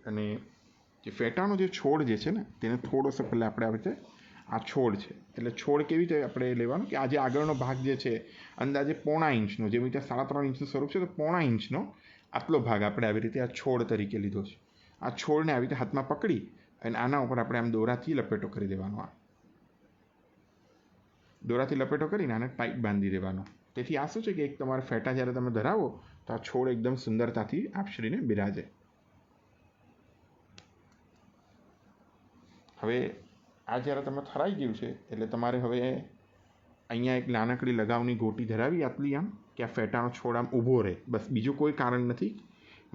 અને જે ફેટાનો જે છોડ જે છે ને તેને થોડોસો પહેલાં આપણે આવી રીતે આ છોડ છે એટલે છોડ કેવી રીતે આપણે લેવાનું કે આ જે આગળનો ભાગ જે છે અંદાજે 0.5 ઇંચનો, જેવી રીતે 3.5 ઇંચનું સ્વરૂપ છે તો 0.5 ઇંચનો આટલો ભાગ આપણે આવી રીતે આ છોડ તરીકે લીધો છે. આ છોડને આવી રીતે હાથમાં પકડી અને આના ઉપર આપણે આમ દોરાથી લપેટો કરી દેવાનો. આ દોરાથી લપેટો કરીને આને ટાઈટ બાંધી દેવાનો. તેથી આ શું છે કે એક તમારે ફેટા જ્યારે તમે ધરાવો તો આ છોડ એકદમ સુંદરતાથી આપશ્રીને બિરાજે. હવે આ જ્યારે તમે થરાઈ ગયું છે એટલે તમારે હવે અહીંયા એક નાનકડી લગાવની ગોટી ધરાવી આટલી આમ કે આ ફેટાનો છોડ આમ ઊભો રહે. બસ બીજું કોઈ કારણ નથી.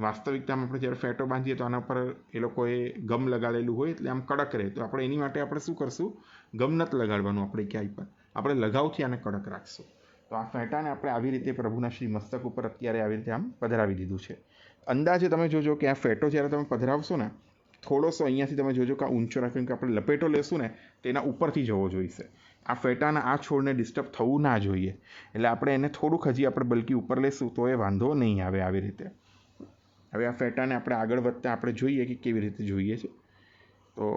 વાસ્તવિકતામાં આપણે જ્યારે ફેટો બાંધીએ તો આના પર એ લોકોએ ગમ લગાડેલું હોય એટલે આમ કડક રહે. તો આપણે એની માટે આપણે શું કરશું, ગમ નથી લગાડવાનું આપણે ક્યાંય પણ, આપણે લગાવથી આને કડક રાખશું. તો આ ફેટાને આપણે આવી રીતે પ્રભુના શ્રી મસ્તક ઉપર અત્યારે આવી રીતે આમ પધરાવી દીધું છે. અંદાજે તમે જોજો કે આ ફેટો જ્યારે તમે પધરાવશો ને થોડોસો અહીંયાથી તમે જોજો કે આ ઊંચો રાખીને કે આપણે લપેટો લેશું ને તેના ઉપરથી જવો જોઈશે. આ ફેટાના આ છોડને ડિસ્ટર્બ થવું ના જોઈએ. એટલે આપણે એને થોડુંક હજી આપણે બલકી ઉપર લેશું તો એ વાંધો નહીં આવે આવી રીતે. હવે આ ફેટાને આપણે આગળ વધતા આપણે જોઈએ કે કેવી રીતે જોઈએ છે. તો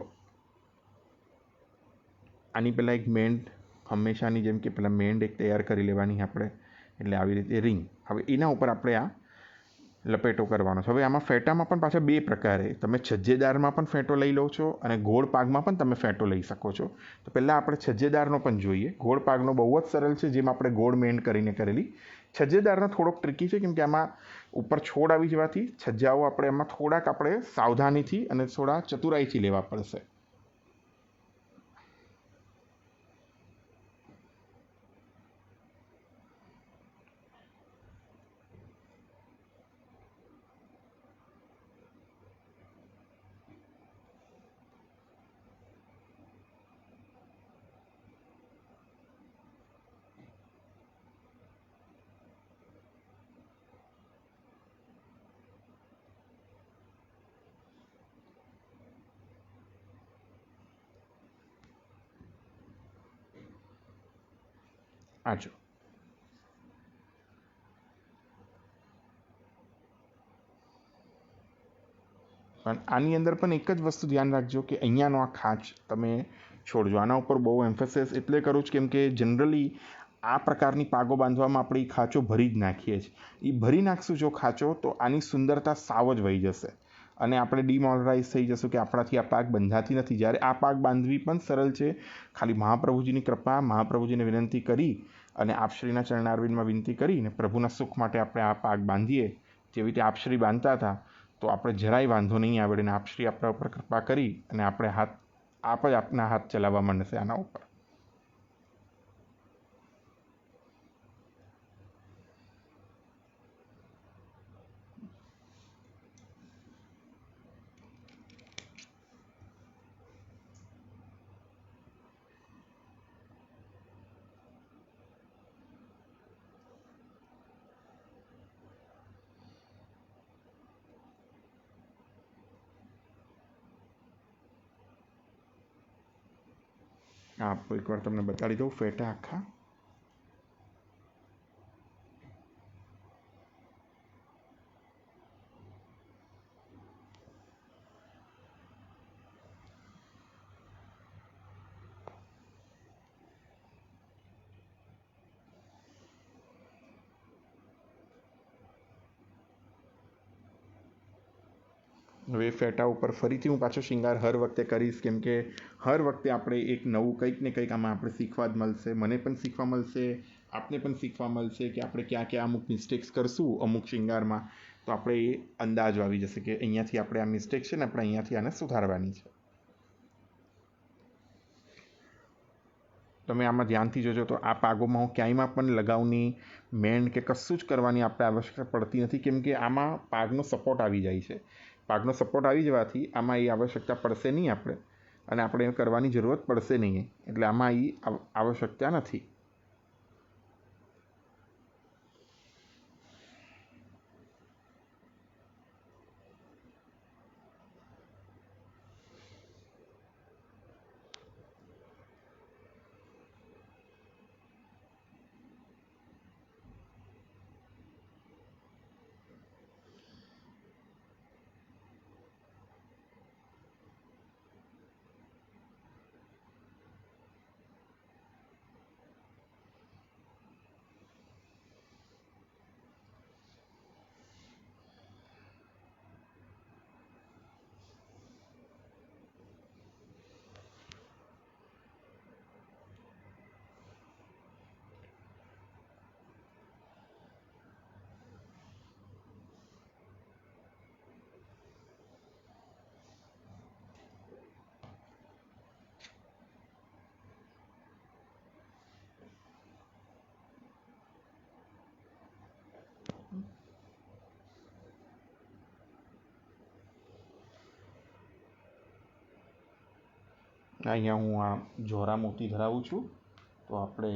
આની પહેલાં એક મેન્ડ હંમેશાની જેમ કે પહેલાં મેન્ડ એક તૈયાર કરી લેવાની આપણે, એટલે આવી રીતે રિંગ. હવે એના ઉપર આપણે આ લપેટો કરવાનો છે. હવે આમાં ફેટામાં પણ પાછા બે પ્રકારે, તમે છજ્જેદારમાં પણ ફેટો લઈ લો છો અને ગોળ પાકમાં પણ તમે ફેટો લઈ શકો છો. તો પહેલાં આપણે છજ્જેદારનો પણ જોઈએ. ગોળ પાકનો બહુ જ સરળ છે, જેમ આપણે ગોળ મેન્ડ કરીને કરેલી. છજ્જેદારનો થોડોક ટ્રિકી છે, કેમ કે આમાં ઉપર છોડ આવી જવાથી છજ્જાઓ આપણે એમાં થોડાક આપણે સાવધાનીથી અને થોડા ચતુરાઈથી લેવા પડશે. આજો પણ આની અંદર પણ એક જ વસ્તુ ધ્યાન રાખજો કે અહીંયાનો આ ખાંચ તમે છોડજો. આના ઉપર બહુ એમ્ફેસિસ એટલે કરું છું કેમ કે જનરલી આ પ્રકારની પાગો બાંધવામાં આપણે એ ખાંચો ભરી જ નાખીએ છીએ. એ ભરી નાખશું જો ખાંચો તો આની સુંદરતા સાવ જ વહી જશે અને આપણે ડિમોરલાઇઝ થઈ જશું કે આપણાથી આ પાક બંધાતી નથી. જ્યારે આ પાક બાંધવી પણ સરળ છે. ખાલી મહાપ્રભુજીની કૃપા, મહાપ્રભુજીને વિનંતી કરી અને આપશ્રીના ચરણારવિંદમાં વિનંતી કરીને પ્રભુના સુખ માટે આપણે આ પાક બાંધીએ જેવી રીતે આપશ્રી બાંધતા હતા તો આપણે જરાય વાંધો નહીં આવે અને આપશ્રી આપણા ઉપર કૃપા કરી અને આપણે આપ જ આપના હાથ ચલાવવા માંડશે આના ઉપર. હા, એકવાર તમને બતાડી દઉં ફેટા આખા. હવે ફેટા ઉપર ફરીથી હું પાછો શિંગાર હર વખતે કરીશ, કેમ કે હર વખતે આપણે એક નવું કંઈક ને કંઈક આમાં આપણે શીખવા જ મળશે. મને પણ શીખવા મળશે, આપને પણ શીખવા મળશે કે આપણે ક્યાં ક્યાં અમુક મિસ્ટેક્સ કરશું અમુક શિંગારમાં તો આપણે એ અંદાજ આવી જશે કે અહીંયાથી આપણે આ મિસ્ટેક છે ને આપણે અહીંયાથી આને સુધારવાની છે. તમે આમાં ધ્યાનથી જોજો તો આ પાગોમાં હું ક્યાંયમાં પણ લગાવની મેન્ડ કે કશું જ કરવાની આપણે આવશ્યકતા પડતી નથી, કેમ કે આમાં પાગનો સપોર્ટ આવી જાય છે. પાગનો સપોર્ટ આવી જવાથી આમાં એ આવશ્યકતા પડશે નહીં આપણે, અને આપણે એ કરવાની જરૂરત પડશે નહીં. એટલે આમાં એ આવશ્યકતા નથી. અહીંયા હું આ જોરા મોતી ધરાવું છું. તો આપણે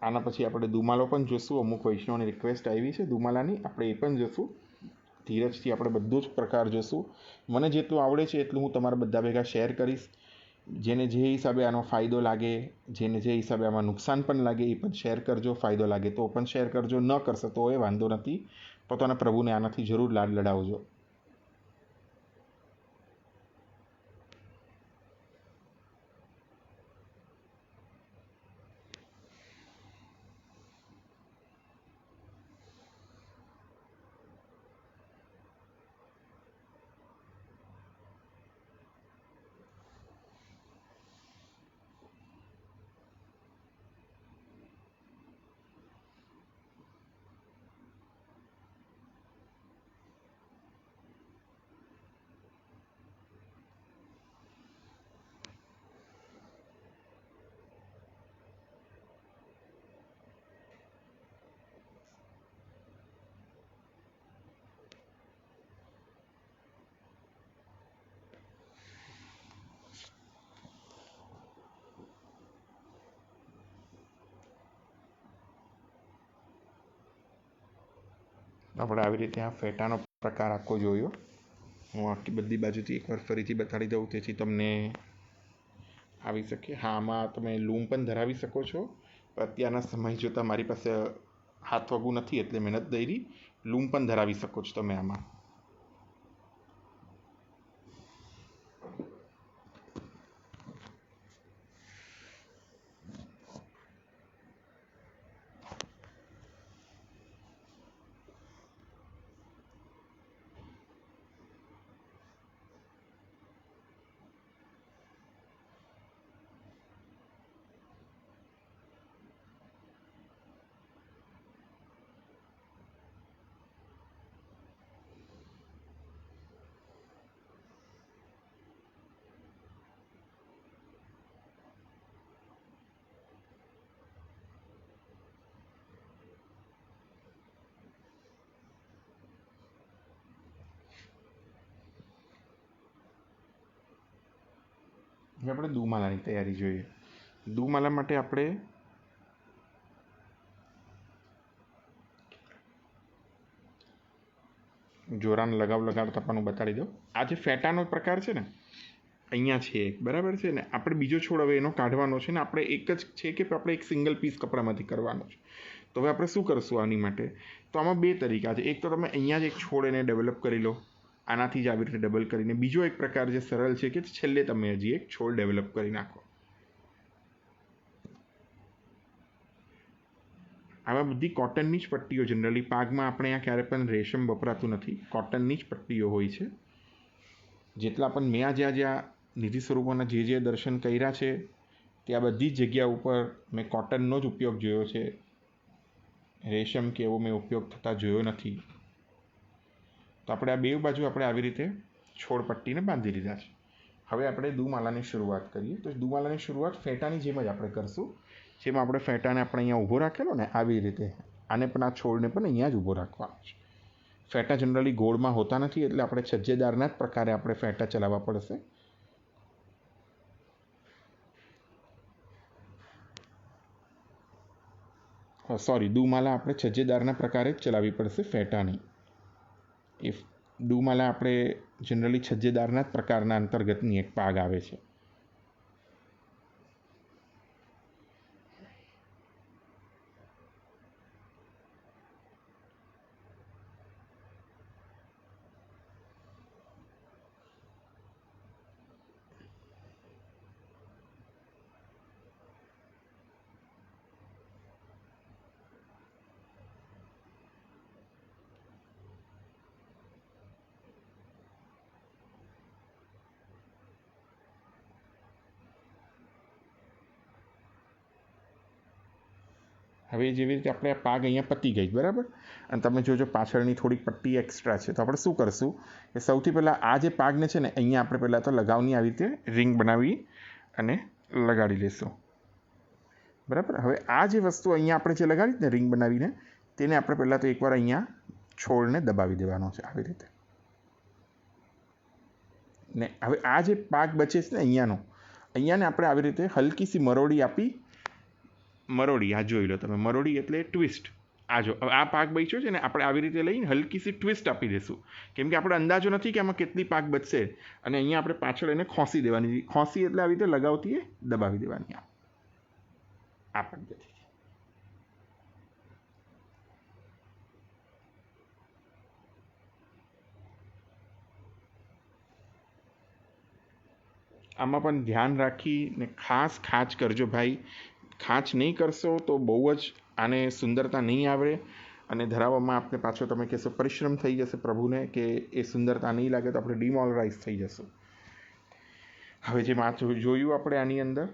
આના પછી આપણે દુમાલો પણ જોઈશું. અમુક વૈષ્ણવની રિક્વેસ્ટ આવી છે દુમાલાની, આપણે એ પણ જોઈશું. ધીરજથી આપણે બધું જ પ્રકાર જોઈશું. મને જેટલું આવડે છે એટલું હું તમારા બધા ભેગા શેર કરીશ. જેને જે હિસાબે આનો ફાયદો લાગે, જેને જે હિસાબે આમાં નુકસાન પણ લાગે એ પણ શેર કરજો. ફાયદો લાગે તો પણ શેર કરજો, ન કરશો તો એ વાંધો નથી. પોતાના પ્રભુને આનાથી જરૂર લાડ લડાવજો. આપણે આવી રીતે આ ફેટાનો પ્રકાર આખો જોયો. હું આખી બધી બાજુથી એકવાર ફરીથી બતાડી દઉં તેથી તમને આવી શકે. હા, આમાં તમે લૂમ પણ ધરાવી શકો છો. અત્યારના સમય જોતાં મારી પાસે હાથ વગું નથી એટલે મહેનત દઈ. લૂમ પણ ધરાવી શકો છો તમે આમાં. હવે આપણે દુમાલાની તૈયારી જોઈએ. દુમાલા માટે આપણે જોરાને લગાવતા પણ બતાડી દઉં. આ જે ફેટાનો પ્રકાર છે ને, અહીંયા છે એક, બરાબર છે ને. આપણે બીજો છોડ હવે એનો કાઢવાનો છે ને. આપણે એક જ છે કે આપણે એક સિંગલ પીસ કપડામાંથી કરવાનો છે. તો હવે આપણે શું કરશું આની માટે? તો આમાં બે તરીકા છે. એક તો તમે અહીંયા જ એક છોડ એને ડેવલપ કરી લો, આનાથી જ આવી રીતે ડબલ કરીને. બીજો એક પ્રકાર જે સરળ છે કે છેલ્લે તમે હજી એક છોડ ડેવલપ કરી નાખો. આમાં બધી કોટનની જ પટ્ટીઓ, જનરલી પાગમાં આપણે અહીંયા ક્યારે પણ રેશમ વપરાતું નથી, કોટનની જ પટ્ટીઓ હોય છે. જેટલા પણ મેં જ્યાં નિધિ સ્વરૂપોના જે દર્શન કર્યા છે ત્યાં બધી જ જગ્યા ઉપર મેં કોટનનો જ ઉપયોગ જોયો છે. રેશમ કે એવો મેં ઉપયોગ થતા જોયો નથી. તો આપણે આ બે બાજુ આપણે આવી રીતે છોડ પટ્ટીને બાંધી લીધા છે. હવે આપણે દુમાલાની શરૂઆત કરીએ. તો દુમાલાની શરૂઆત ફેટાની જેમ જ આપણે કરશું. જેમાં આપણે ફેટાને આપણે અહીંયા ઊભો રાખેલો ને, આવી રીતે આને પણ આ છોડને પણ અહીંયા જ ઊભો રાખવાનો છે. ફેટા જનરલી ગોળમાં હોતા નથી એટલે આપણે છજ્જેદારના જ પ્રકારે આપણે ફેટા ચલાવવા પડશે. સોરી, દુમાલા આપણે છજ્જેદારના પ્રકારે જ ચલાવવી પડશે, ફેટાની. એ દુમાલા આપણે જનરલી છજ્જેદારના જ પ્રકારના અંતર્ગતની એક પાગ આવે છે. હવે જેવી રીતે આપણે આ પાગ અહીંયા પતી ગઈ, બરાબર. અને તમે જોજો પાછળની થોડીક પટ્ટી એક્સ્ટ્રા છે. તો આપણે શું કરશું કે સૌથી પહેલાં આ જે પાગને છે ને, અહીંયા આપણે પહેલાં તો લગાવની આવી રીતે રિંગ બનાવી અને લગાડી લઈશું, બરાબર. હવે આ જે વસ્તુ અહીંયા આપણે જે લગાડી ને રિંગ બનાવીને, તેને આપણે પહેલાં તો એકવાર અહીંયા છોડને દબાવી દેવાનો છે આવી રીતે. ને હવે આ જે પાક બચે છે ને અહીંયાને આપણે આવી રીતે હલકીસી મરોડી આપી, મરોડી આ જોઈ લો તમે, મરોડી એટલે ટ્વિસ્ટ. આ જો હવે આ પાક બચ્યો છે ને, આપણે આવી રીતે લઈને હલકીસી ટ્વિસ્ટ આપી દઈશું, કેમ કે આપણે અંદાજો નથી કે આમાં કેટલી પાક બચશે. અને અહીંયા આપણે પાછળ એને ખોસી દેવાની, ખોસી એટલે આવી રીતે લગાવતી દબાવી દેવાની આ પદ્ધતિ. આમાં પણ ધ્યાન રાખીને ખાસ ખાંચ કરજો ભાઈ. ખાંચ નહીં કરશો તો બહુ જ આને સુંદરતા નહીં આવે, અને ધરાવવામાં આપણે પાછો તમે કહેશો પરિશ્રમ થઈ જશે પ્રભુને, કે એ સુંદરતા નહીં લાગે તો આપણે ડિમોરલાઇઝ થઈ જશું. હવે જે જોયું આપણે આની અંદર,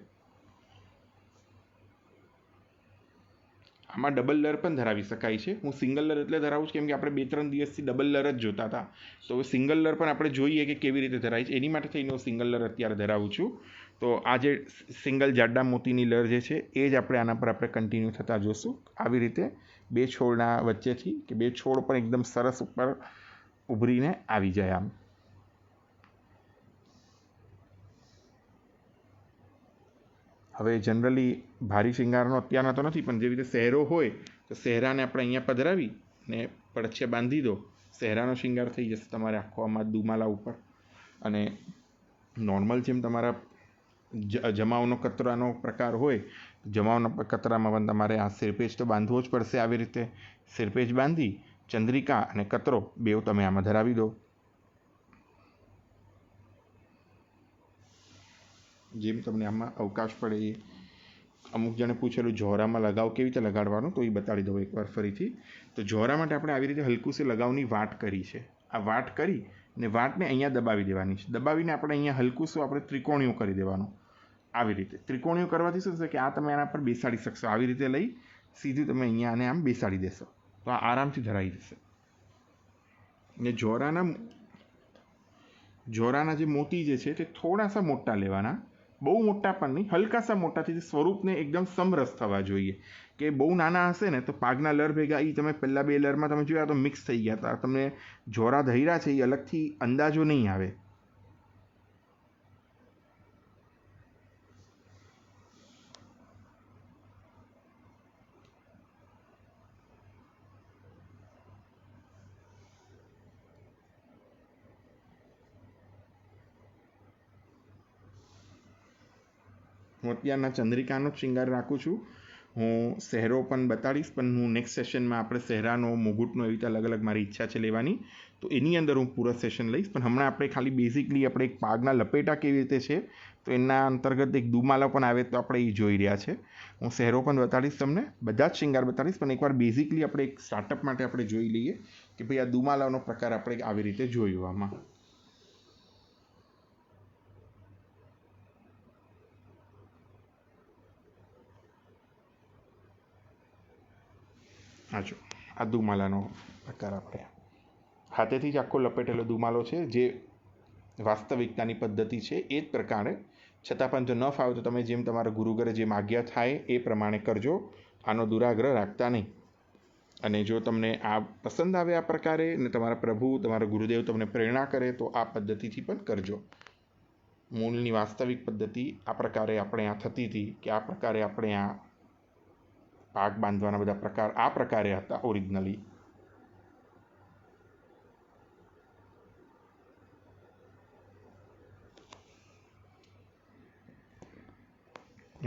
આમાં ડબલ લર પણ ધરાવી શકાય છે. હું સિંગલ લર એટલે ધરાવું છું કેમ કે આપણે 2-3 દિવસથી ડબલ લર જ જોતા હતા. તો સિંગલ લર પણ આપણે જોઈએ કે કેવી રીતે ધરાય છે, એની માટે થઈને હું સિંગલ લર અત્યારે ધરાવું છું. તો આ જે સિંગલ જાડા મોતીની લર જે છે એ જ આપણે આના પર આપણે કન્ટિન્યુ થતા જોશું. આવી રીતે 2 છોડના વચ્ચેથી, કે 2 છોડ પણ એકદમ સરસ ઉપર ઉભરીને આવી જાય આમ. હવે જનરલી ભારી શિંગારનો અત્યારના તો નથી, પણ જેવી રીતે સહેરો હોય તો સહેરાને આપણે અહીંયા પધરાવી ને પડછે બાંધી દો, સહેરાનો શિંગાર થઈ જશે તમારે આખો આમાં દુમાલા ઉપર. અને નોર્મલ જેમ તમારા જમાવનો કતરાનો પ્રકાર હોય, જમાવના કતરામાં પણ તમારે આ સિરપેચ તો બાંધવો જ પડશે. આવી રીતે સિરપેચ બાંધી ચંદ્રિકા અને કતરો બેવ તમે આમાં ધરાવી દો. જેમ તમને આમાં અવકાશ પડે એ. અમુક જણે પૂછેલું જોહરામાં લગાવ કેવી રીતે લગાડવાનું, તો એ બતાડી દઉં એકવાર ફરીથી. તો જોહરા માટે આપણે આવી રીતે હલકું સે લગાવની વાટ કરી છે. આ વાટ કરી ને વાટને અહીંયા દબાવી દેવાની છે. દબાવીને આપણે અહીંયા હલકું શું આપણે ત્રિકોણીઓ કરી દેવાનું. આવી રીતે ત્રિકોણીઓ કરવાથી શું થશે કે આ તમે આના પર બેસાડી શકશો. આવી રીતે લઈ સીધું તમે અહીંયા આને આમ બેસાડી દેશો તો આ આરામથી ધરાઈ જશે. ને જોરાના જે મોતી જે છે તે થોડા સા મોટા લેવાના, બહુ મોટા પણ નહીં, હલકાસા મોટાથી સ્વરૂપને એકદમ સમરસ થવા જોઈએ. કે બહુ નાના હશે ને તો પાકના લર ભેગા એ તમે પહેલાં 2 લરમાં તમે જોયા તો મિક્સ થઈ ગયા હતા. તમને જોરા ધૈરા છે એ અલગથી અંદાજો નહીં આવે. હું અત્યારના ચંદ્રિકાનો જ શિંગાર રાખું છું. હું સહેરો પણ બતાડીશ, પણ હું નેક્સ્ટ સેશનમાં આપણે સહેરાનો, મુગુટનો એવી રીતે અલગ અલગ મારી ઈચ્છા છે લેવાની, તો એની અંદર હું પૂરા સેશન લઈશ. પણ હમણાં આપણે ખાલી બેઝિકલી આપણે એક પાગના લપેટા કેવી રીતે છે તો એના અંતર્ગત એક દુમાલા પણ આવે તો આપણે એ જોઈ રહ્યા છે. હું સહેરો પણ બતાડીશ તમને, બધા જ શિંગાર બતાડીશ, પણ એકવાર બેઝિકલી આપણે એક સ્ટાર્ટઅપ માટે આપણે જોઈ લઈએ કે ભાઈ આ દુમાલાનો પ્રકાર આપણે આવી રીતે જોયું આમાં. હા જો આ દુમાલાનો પ્રકાર આપણે હાથેથી જ આખો લપેટેલો દુમાલો છે, જે વાસ્તવિકતાની પદ્ધતિ છે એ જ પ્રકારે. છતાં પણ જો ન ફાવે તો તમે જેમ તમારા ગુરુઘરે જેમ આજ્ઞા થાય એ પ્રમાણે કરજો. આનો દુરાગ્રહ રાખતા નહીં. અને જો તમને આ પસંદ આવે આ પ્રકારે ને તમારા પ્રભુ, તમારા ગુરુદેવ તમને પ્રેરણા કરે તો આ પદ્ધતિથી પણ કરજો. મૂળની વાસ્તવિક પદ્ધતિ આ પ્રકારે આપણે આ થતી હતી, કે આ પ્રકારે આપણે આ પાક બાંધવાના બધા પ્રકાર આ પ્રકારે હતા ઓરિજિનલી.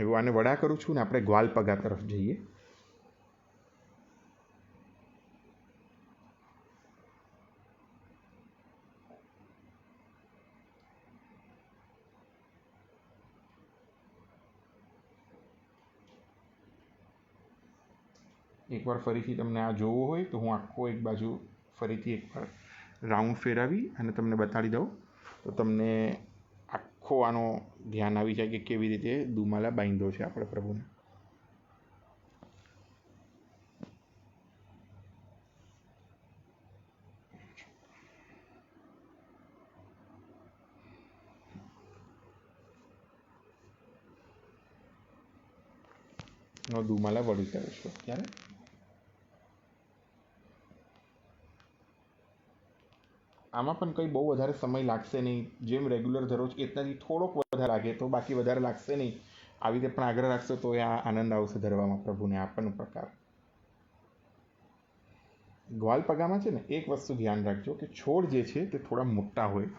એવું આને વડા કરું છું ને આપણે ગ્વાલ પગા તરફ જઈએ. એકવાર ફરીથી તમને આ જોવું હોય તો હું આખો એક બાજુ ફરીથી એકવાર રાઉન્ડ ફેરવી અને તમને બતાડી દઉં તો તમને આખો આનો ધ્યાન આવી જાય કે કેવી રીતે દુમાલા બાંધ્યો છે આપણે પ્રભુને. નો દુમાલા વળી કરીશું અત્યારે. આમાં પણ કંઈ બહુ વધારે સમય લાગશે નહીં, જેમ રેગ્યુલર દરરોજ એટલાથી થોડોક વધારે લાગે તો, બાકી વધારે લાગશે નહીં. આવી રીતે પણ આગ્રહ રાખશો તો એ આનંદ આવશે ધરવામાં પ્રભુને આપવાનો પ્રકાર. ગ્વાલપગામાં છે ને એક વસ્તુ ધ્યાન રાખજો કે છોડ જે છે તે થોડા મોટા હોય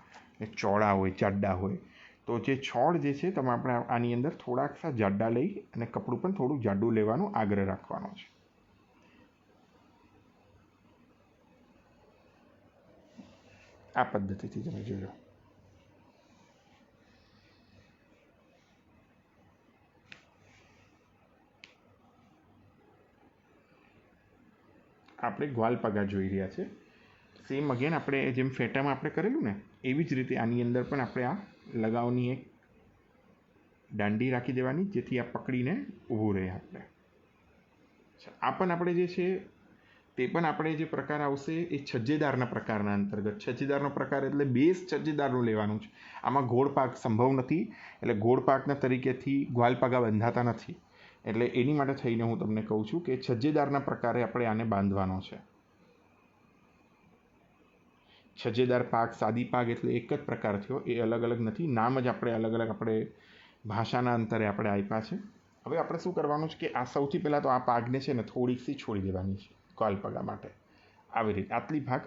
ને ચોળા હોય, જાડા હોય. તો જે છોડ જે છે તમે આપણે આની અંદર થોડાક સા જાડા લઈ અને કપડું પણ થોડું જાડું લેવાનો આગ્રહ રાખવાનો છે. આ પદ્ધતિથી તમે જોજો. આપણે ગ્વાલપગા જોઈ રહ્યા છે. સેમ અગેન આપણે જેમ ફેટામાં આપણે કરેલું ને એવી જ રીતે આની અંદર પણ આપણે આ લગાવની એક દાંડી રાખી દેવાની, જેથી આ પકડીને ઊભું રહે. આપણે આ પણ આપણે જે છે તે પણ આપણે જે પ્રકાર આવશે એ છજ્જેદારના પ્રકારના અંતર્ગત. છજ્જેદારનો પ્રકાર એટલે બેઝ છજ્જેદારનું લેવાનું છે. આમાં ગોળ પાક સંભવ નથી, એટલે ગોળ પાકના તરીકેથી ગ્વાલપગા બંધાતા નથી. એટલે એની માટે થઈને હું તમને કહું છું કે છજ્જેદારના પ્રકારે આપણે આને બાંધવાનો છે. છજ્જેદાર પાક, સાદી પાક એટલે એક જ પ્રકાર થયો, એ અલગ અલગ નથી. નામ જ આપણે અલગ અલગ આપણે ભાષાના અંતરે આપણે આપ્યા છે. હવે આપણે શું કરવાનું છે કે આ સૌથી પહેલાં તો આ પાકને છે ને થોડીક સી છોડી દેવાની છે ગ્વાલપગા માટે. આવી રીતે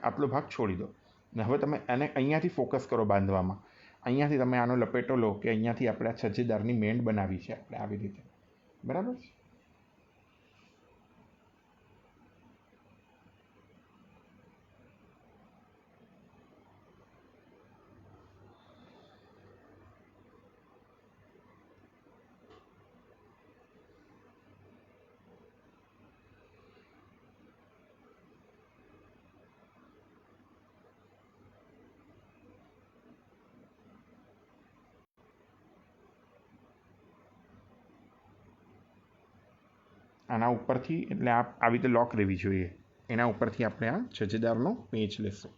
આટલો ભાગ છોડી દો ને હવે તમે એને અહીંયાથી ફોકસ કરો બાંધવામાં. અહીંયાથી તમે આનો લપેટો લો કે અહીંયાથી આપણે આ છજ્જેદારની મેંડ બનાવી છે આપણે આવી રીતે. બરાબર છે. આના ઉપરથી એટલે આવી રીતે લોક રહેવી જોઈએ. એના ઉપરથી આપણે આ છજ્જેદારનો પેચ લેશું.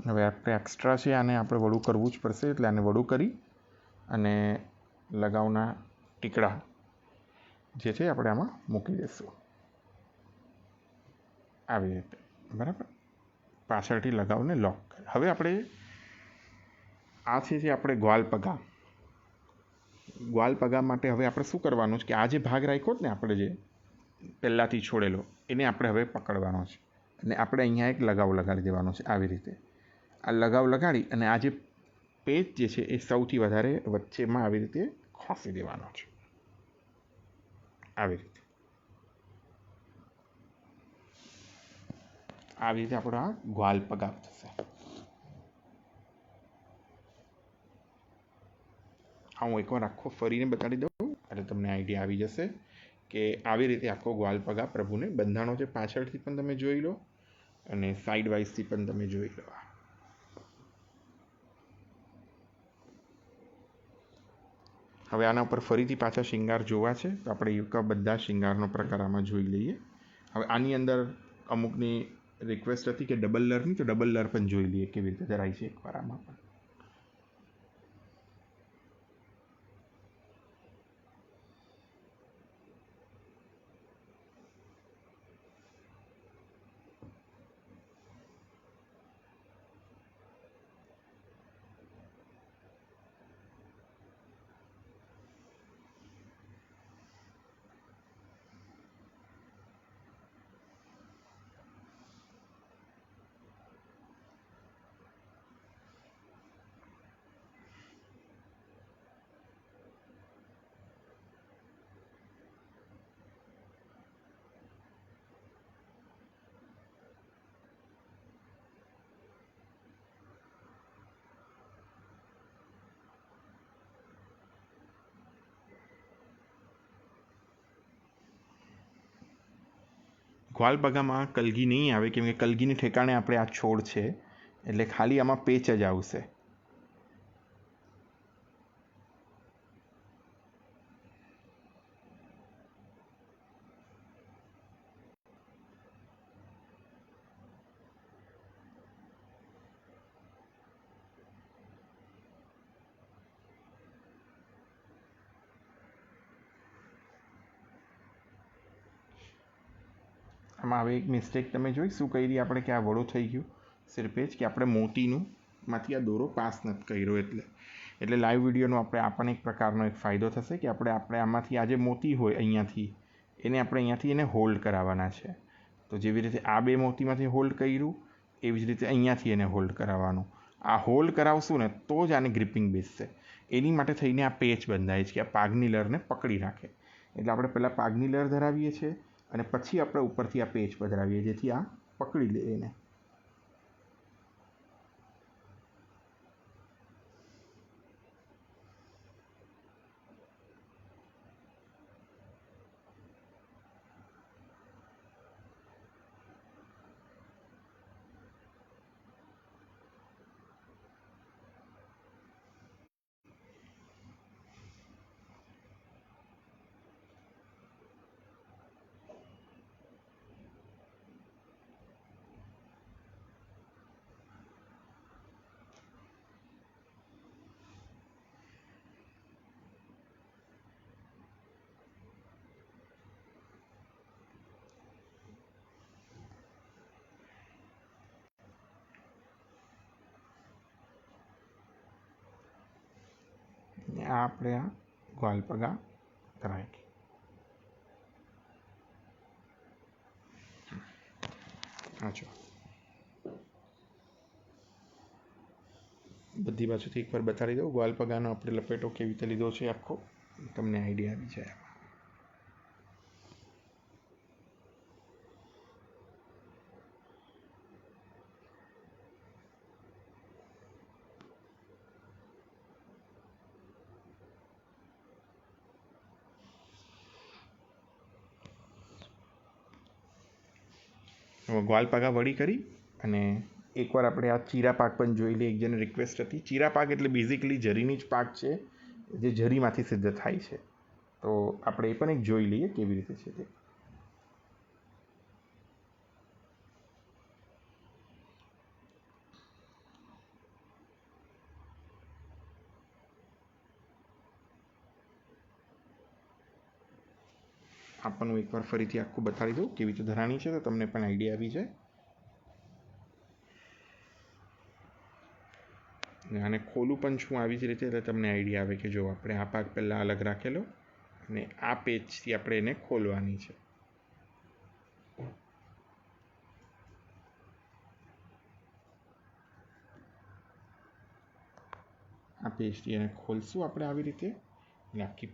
હવે આપણે એક્સ્ટ્રા છે આને આપણે વડું કરવું જ પડશે, એટલે આને વડું કરી અને લગાવના ટીકડા જે છે આપણે આમાં મૂકી દઈશું આવી રીતે. બરાબર. પાછળથી લગાવને લોક. હવે આપણે આ છે જે આપણે ગ્વાલપગા માટે હવે આપણે શું કરવાનું છે કે આ જે ભાગ રાખ્યો ને આપણે જે પહેલાંથી છોડેલો એને આપણે હવે પકડવાનો છે અને આપણે અહીંયા એક લગાવ લગાડી દેવાનો છે આવી રીતે. આ લગાવ લગાડી અને આ જે પેચ જે છે એ સૌથી વધારે વચ્ચેમાં આવી રીતે ખોસી દેવાનો છે આવી રીતે. આવી રીતે આપણો આ ગ્વાલપગા થશે. હું એકવાર આખો ફરીને બતાડી દઉં એટલે તમને આઈડિયા આવી જશે કે આવી રીતે આખો ગ્વાલપગા પ્રભુને બંધાણો છે. પાછળથી પણ તમે જોઈ લો અને સાઈડ વાઇઝથી પણ તમે જોઈ લો. હવે આના ઉપર ફરીથી પાછા શિંગાર જોવા છે તો આપણે બધા શિંગારનો પ્રકાર આમાં જોઈ લઈએ. હવે આની અંદર અમુકની રિક્વેસ્ટ હતી કે ડબલ લરની, તો ડબલ લર પણ જોઈ લઈએ કેવી રીતે ધરાય છે એકવાર આમાં પણ. ગ્વાલપગામાં કલગી નહીં આવે કેમ કે કલગીની ઠેકાણે આપણે આ છોડ છે, એટલે ખાલી આમાં પેચ જ આવશે. આમાં હવે એક મિસ્ટેક તમે જોઈ શું કરી આપણે કે આ વડો થઈ ગયું સિરપેજ કે આપણે મોતીનું માંથી આ દોરો પાસ નથી કર્યો. એટલે લાઈવ વિડીયોનો આપણને એક પ્રકારનો એક ફાયદો થશે કે આપણે આમાંથી આ જે મોતી હોય અહીંયાથી અહીંયાથી એને હોલ્ડ કરાવવાના છે. તો જેવી રીતે આ બે મોતીમાંથી હોલ્ડ કર્યું એવી જ રીતે અહીંયાથી એને હોલ્ડ કરાવવાનું. આ હોલ્ડ કરાવશું ને તો જ આને ગ્રીપિંગ બેસશે. એની માટે થઈને આ પેચ બંધાય છે કે આ પાગની લરને પકડી રાખે. એટલે આપણે પહેલાં પાગની લર ધરાવીએ છીએ અને પછી આપણે ઉપરથી આ પેચ પધરાવીએ જેથી આ પકડી લે એને. આ આપણે આ ગ્વાલપગા કરાય. જો બધી બાજુથી એકવાર બતાવી દઉં ગ્વાલપગાનો આપણે લપેટો કેવી રીતે લીધો છે આખો, તમને આઈડિયા આવી જાય. ગ્વાલપગા વળી કરી અને એકવાર આપણે આ ચીરા પાક પણ જોઈ લઈએ. એક જણને રિક્વેસ્ટ હતી. ચીરા પાક એટલે બેઝિકલી જરીની જ પાક છે જે જરીમાંથી સિદ્ધ થાય છે. તો આપણે એ પણ એક જોઈ લઈએ કેવી રીતે છે તે. આપણને એકવાર ફરીથી આખું બતાવી દઉં કેવી રીતે ધરાણી છે તો તમને પણ આઈડિયા આવી જાય. આને ખોલું પણ છું આવી જ રીતે એટલે તમને આઈડિયા આવે કે જો આપણે આ પાક પહેલાં અલગ રાખેલો અને આ પેજથી આપણે એને ખોલવાની છે. આ પેજથી એને ખોલશું આપણે આવી રીતે એટલે આખી